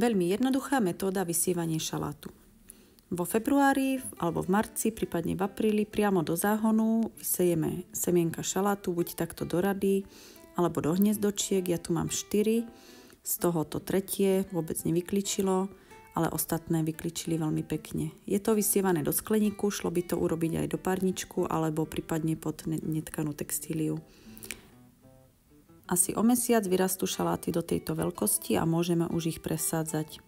Veľmi jednoduchá metóda vysievania šalátu. Vo februári alebo v marci, prípadne v apríli priamo do záhonu vysejeme semienka šalátu, buď takto do rady, alebo do hniezdočiek. Ja tu mám 4, z toho to tretie vôbec nevykličilo, ale ostatné vykličili veľmi pekne. Je to vysievané do skleníku, šlo by to urobiť aj do párničku, alebo prípadne pod netkanú textíliu. Asi o mesiac vyrastú šaláty do tejto veľkosti a môžeme už ich presádzať.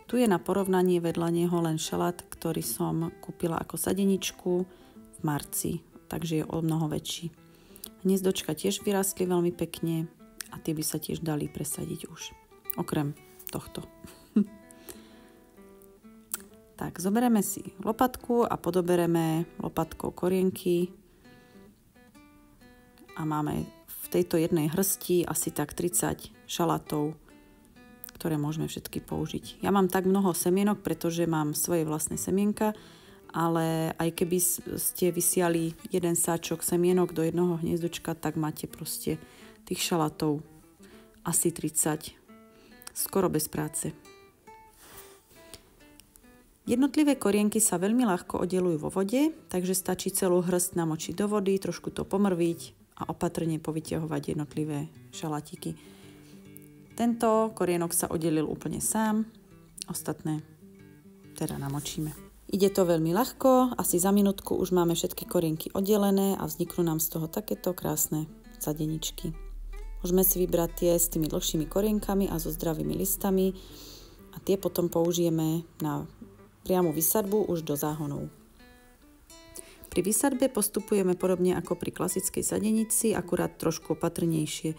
Tu je na porovnanie vedľa neho len šalát, ktorý som kúpila ako sadeničku v marci, takže je o mnoho väčší. Hniezdočka tiež vyrastli veľmi pekne a tie by sa tiež dali presadiť už, okrem tohto. Tak, zoberieme si lopatku a podobereme lopatkou korienky a máme v tejto jednej hrsti asi tak 30 šalátov, ktoré môžeme všetky použiť. Ja mám tak mnoho semienok, pretože mám svoje vlastné semienka, ale aj keby ste vysiali jeden sáčok semienok do jednoho hniezdočka, tak máte proste tých šalátov asi 30, skoro bez práce. Jednotlivé korienky sa veľmi ľahko oddelujú vo vode, takže stačí celú hrst namočiť do vody, trošku to pomrviť a opatrne povyťahovať jednotlivé šalátiky. Tento korienok sa oddelil úplne sám, ostatné teda namočíme. Ide to veľmi ľahko, asi za minútku už máme všetky korienky oddelené a vzniknú nám z toho takéto krásne sadeničky. Môžeme si vybrať tie s tými dlhšími korienkami a so zdravými listami a tie potom použijeme na priamu vysadbu už do záhonov. Pri vysadbe postupujeme podobne ako pri klasickej sadenici, akurát trošku opatrnejšie.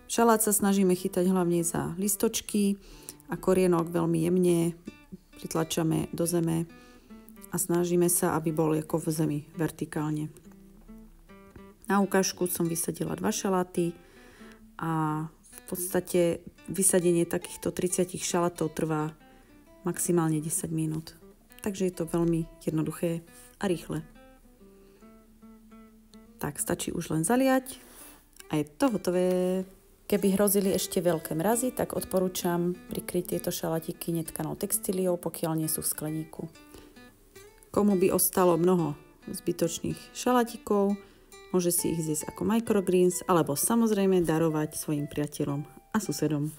Šalát sa snažíme chytať hlavne za listočky a korienok veľmi jemne pritlačame do zeme a snažíme sa, aby bol ako v zemi, vertikálne. Na ukážku som vysadila 2 šaláty a v podstate vysadenie takýchto 30 šalátov trvá maximálne 10 minút. Takže je to veľmi jednoduché a rýchle. Tak stačí už len zaliať a je to hotové. Keby hrozili ešte veľké mrazy, tak odporúčam prikryť tieto šalatiky netkanou textíliou, pokiaľ nie sú v skleníku. Komu by ostalo mnoho zbytočných šalatikov, môže si ich zjesť ako microgreens alebo samozrejme darovať svojim priateľom a susedom.